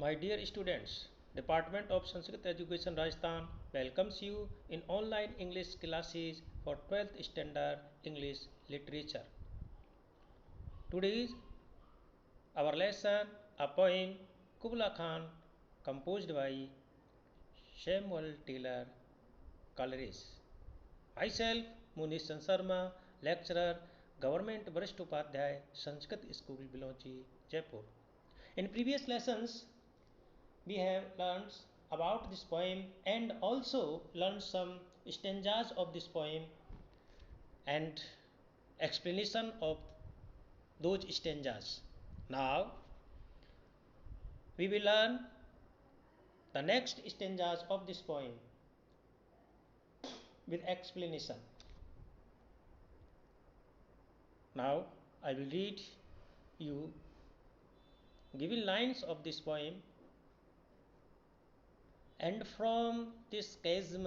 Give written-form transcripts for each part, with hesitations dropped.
My dear students, Department of Sanskrit Education Rajasthan welcomes you in online English classes for 12th Standard English Literature. Today our lesson, a poem Kubla Khan, composed by Samuel Taylor Coleridge. Myself, Munish Sharma, lecturer, Government Varishth Upadhyay, Sanskrit School, Bilochi, Jaipur. In previous lessons, we have learned about this poem and also learned some stanzas of this poem and explanation of those stanzas. Now we will learn the next stanzas of this poem with explanation. Now I will read you given lines of this poem. And from this chasm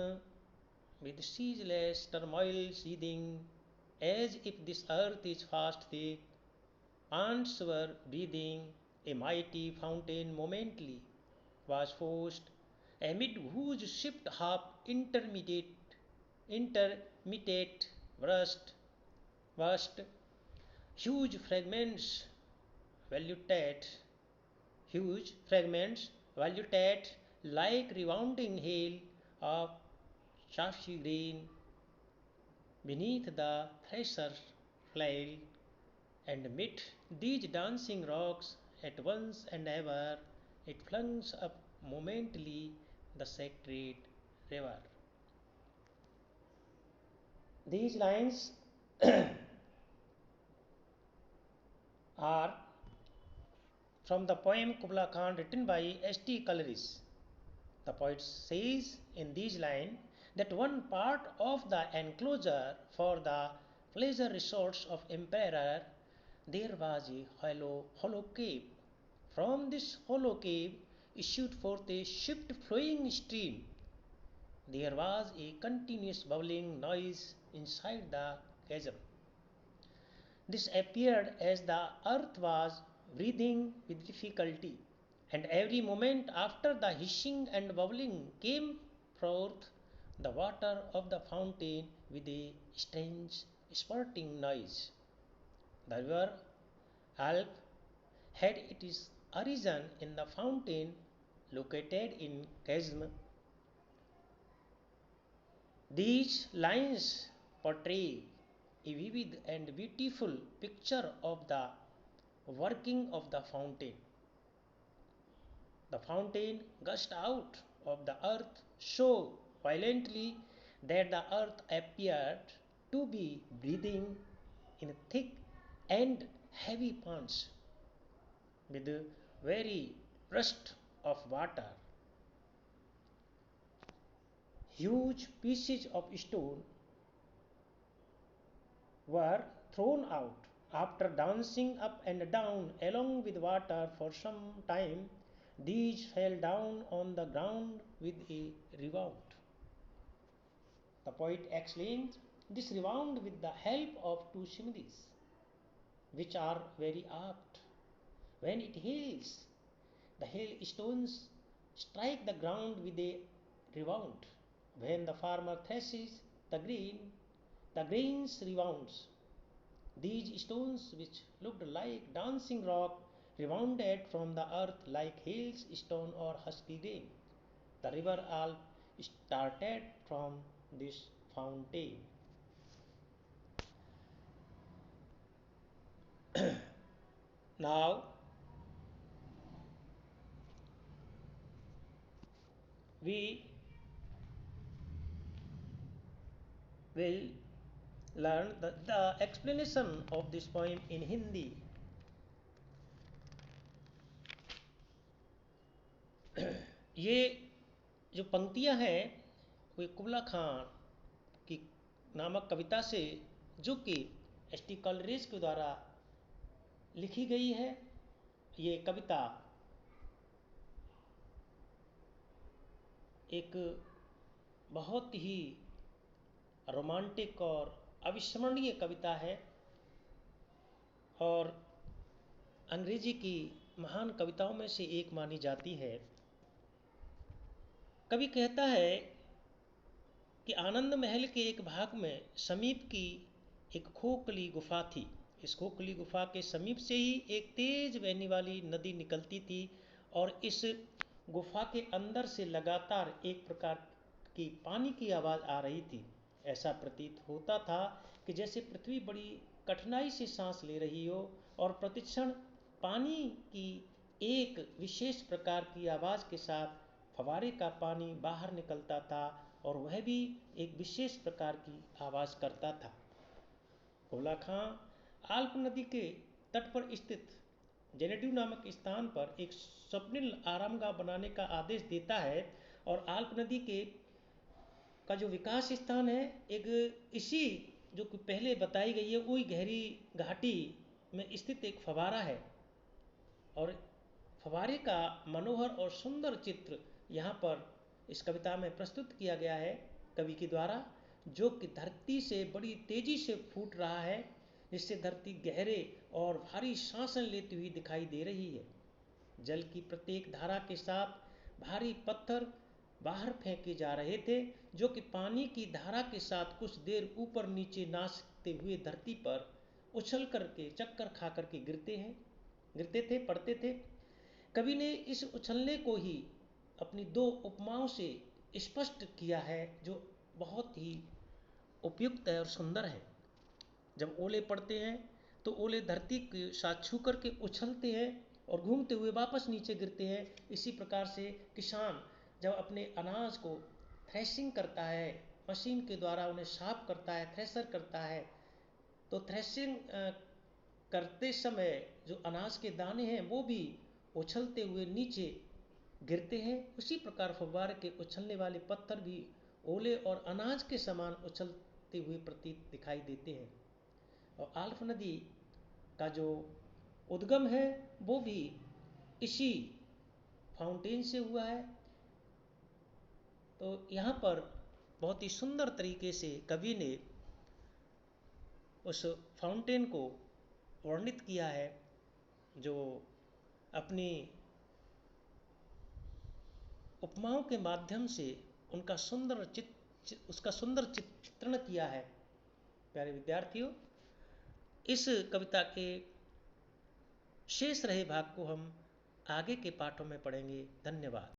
with ceaseless turmoil seething, as if this earth is fast thick, ants were breathing, a mighty fountain momently was forced, amid whose shift half intermittent burst, huge fragments voluptate, huge fragments voluptate like rebounding hail of shafty grain beneath the thresher's flail, and mid these dancing rocks at once and ever it flings up momently the sacred river. These lines are from the poem Kubla Khan written by S.T. Coleridge. The poet says in these lines that one part of the enclosure for the pleasure resorts of emperor there was a hollow cave. From this hollow cave issued forth a swift flowing stream. There was a continuous bubbling noise inside the chasm. This appeared as the earth was breathing with difficulty, and every moment after the hissing and bubbling came forth the water of the fountain with a strange spurting noise. The river Alp had its origin in the fountain located in chasm. These lines portray a vivid and beautiful picture of the working of the fountain. The fountain gushed out of the earth so violently that the earth appeared to be breathing in thick and heavy ponds with very rust of water. Huge pieces of stone were thrown out after dancing up and down along with water for some time. These fell down on the ground with a rebound. The poet explains this rebound with the help of two similes, which are very apt. When it hails, the hailstones strike the ground with a rebound. When the farmer threshes the grains rebounds. These stones, which looked like dancing rock, rebounded from the earth like hailstone or husky grain. The river Alp started from this fountain. Now we will learn the explanation of this poem in Hindi. ये जो पंक्तियां हैं वे कुबला खान की नामक कविता से जो कि ST. Coleridge के द्वारा लिखी गई है। ये कविता एक बहुत ही रोमांटिक और अविस्मरणीय कविता है और अंग्रेजी की महान कविताओं में से एक मानी जाती है। कवि कहता है कि आनंद महल के एक भाग में समीप की एक खोखली गुफा थी। इस खोखली गुफा के समीप से ही एक तेज बहने वाली नदी निकलती थी और इस गुफा के अंदर से लगातार एक प्रकार की पानी की आवाज़ आ रही थी। ऐसा प्रतीत होता था कि जैसे पृथ्वी बड़ी कठिनाई से सांस ले रही हो और प्रतिक्षण पानी की एक विशेष प्रकार की आवाज़ के साथ फव्वारे का पानी बाहर निकलता था और वह भी एक विशेष प्रकार की आवाज़ करता था। कुबला खां आल्प नदी के तट पर स्थित जेनेटिव नामक स्थान पर एक स्वप्निल आरामगाह बनाने का आदेश देता है और आल्प नदी के का जो विकास स्थान है एक इसी जो कि पहले बताई गई है वही गहरी घाटी में स्थित एक फव्वारा है और फव्वारे का मनोहर और सुंदर चित्र यहाँ पर इस कविता में प्रस्तुत किया गया है कवि के द्वारा, जो कि धरती से बड़ी तेजी से फूट रहा है, जिससे धरती गहरे और भारी सांसें लेती हुई दिखाई दे रही है। जल की प्रत्येक धारा के साथ भारी पत्थर बाहर फेंके जा रहे थे, जो कि पानी की धारा के साथ कुछ देर ऊपर नीचे नाचते हुए धरती पर उछल करके चक्कर खा करके गिरते थे, पड़ते थे। कवि ने इस उछलने को ही अपनी दो उपमाओं से स्पष्ट किया है, जो बहुत ही उपयुक्त है और सुंदर है। जब ओले पड़ते हैं तो ओले धरती के साथ छू करके उछलते हैं और घूमते हुए वापस नीचे गिरते हैं। इसी प्रकार से किसान जब अपने अनाज को थ्रेशिंग करता है, मशीन के द्वारा उन्हें साफ करता है, थ्रेशर करता है, तो थ्रेशिंग करते समय जो अनाज के दाने हैं वो भी उछलते हुए नीचे गिरते हैं। उसी प्रकार फव्वारे के उछलने वाले पत्थर भी ओले और अनाज के समान उछलते हुए प्रतीत दिखाई देते हैं। और आल्प नदी का जो उद्गम है वो भी इसी फाउंटेन से हुआ है। तो यहाँ पर बहुत ही सुंदर तरीके से कवि ने उस फाउंटेन को वर्णित किया है, जो अपनी उपमाओं के माध्यम से उसका सुंदर चित्रण किया है। प्यारे विद्यार्थियों, इस कविता के शेष रहे भाग को हम आगे के पाठों में पढ़ेंगे। धन्यवाद।